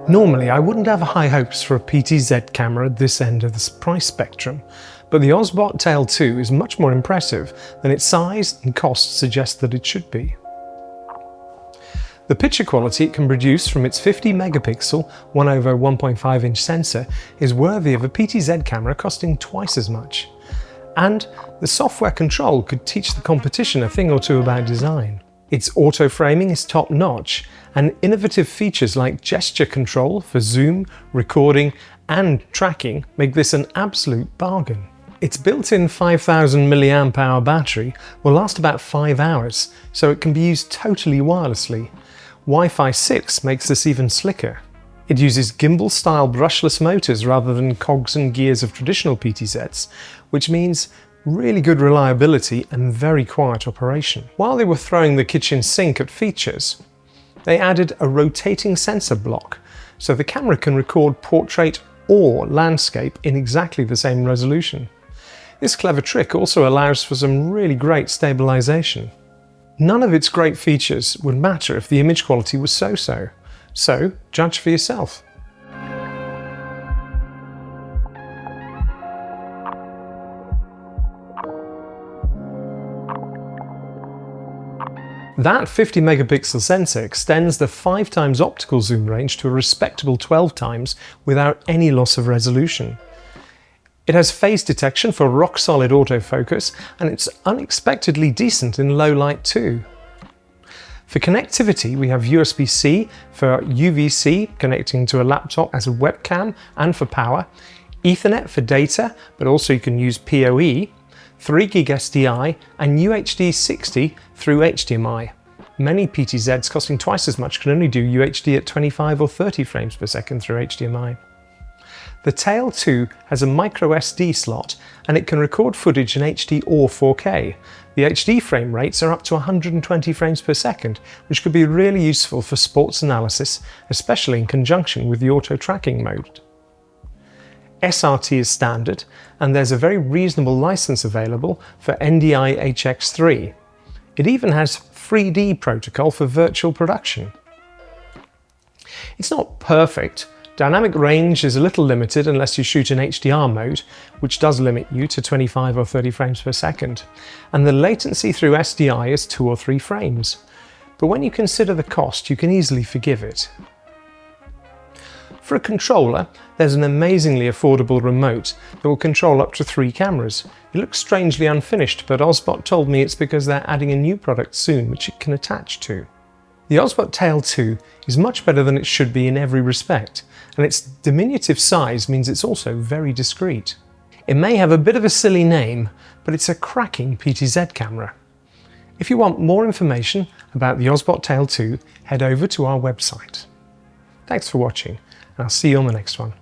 Normally, I wouldn't have high hopes for a PTZ camera at this end of the price spectrum, but the Obsbot Tail 2 is much more impressive than its size and cost suggest that it should be. The picture quality it can produce from its 50 megapixel 1/1.5 inch sensor is worthy of a PTZ camera costing twice as much. And the software control could teach the competition a thing or two about design. Its auto framing is top notch, and innovative features like gesture control for zoom, recording and tracking make this an absolute bargain. Its built-in 5000 mAh battery will last about 5 hours, so it can be used totally wirelessly. Wi-Fi 6 makes this even slicker. It uses gimbal-style brushless motors rather than cogs and gears of traditional PTZs, which means really good reliability and very quiet operation. While they were throwing the kitchen sink at features, they added a rotating sensor block, so the camera can record portrait or landscape in exactly the same resolution. This clever trick also allows for some really great stabilization. None of its great features would matter if the image quality was so-so. So, judge for yourself. That 50 megapixel sensor extends the 5 times optical zoom range to a respectable 12 times without any loss of resolution. It has phase detection for rock-solid autofocus, and it's unexpectedly decent in low light too. For connectivity, we have USB-C for UVC, connecting to a laptop as a webcam and for power, Ethernet for data, but also you can use PoE, 3GB SDI and UHD 60 through HDMI. Many PTZs costing twice as much can only do UHD at 25 or 30 frames per second through HDMI. The Tail 2 has a micro SD slot and it can record footage in HD or 4K. The HD frame rates are up to 120 frames per second, which could be really useful for sports analysis, especially in conjunction with the auto tracking mode. SRT is standard, and there's a very reasonable license available for NDI HX3. It even has 3D protocol for virtual production. It's not perfect. Dynamic range is a little limited unless you shoot in HDR mode, which does limit you to 25 or 30 frames per second, and the latency through SDI is 2 or 3 frames. But when you consider the cost, you can easily forgive it. For a controller, there's an amazingly affordable remote that will control up to 3 cameras. It looks strangely unfinished, but Obsbot told me it's because they're adding a new product soon which it can attach to. The Obsbot Tail 2 is much better than it should be in every respect, and its diminutive size means it's also very discreet. It may have a bit of a silly name, but it's a cracking PTZ camera. If you want more information about the Obsbot Tail 2, head over to our website. Thanks for watching, and I'll see you on the next one.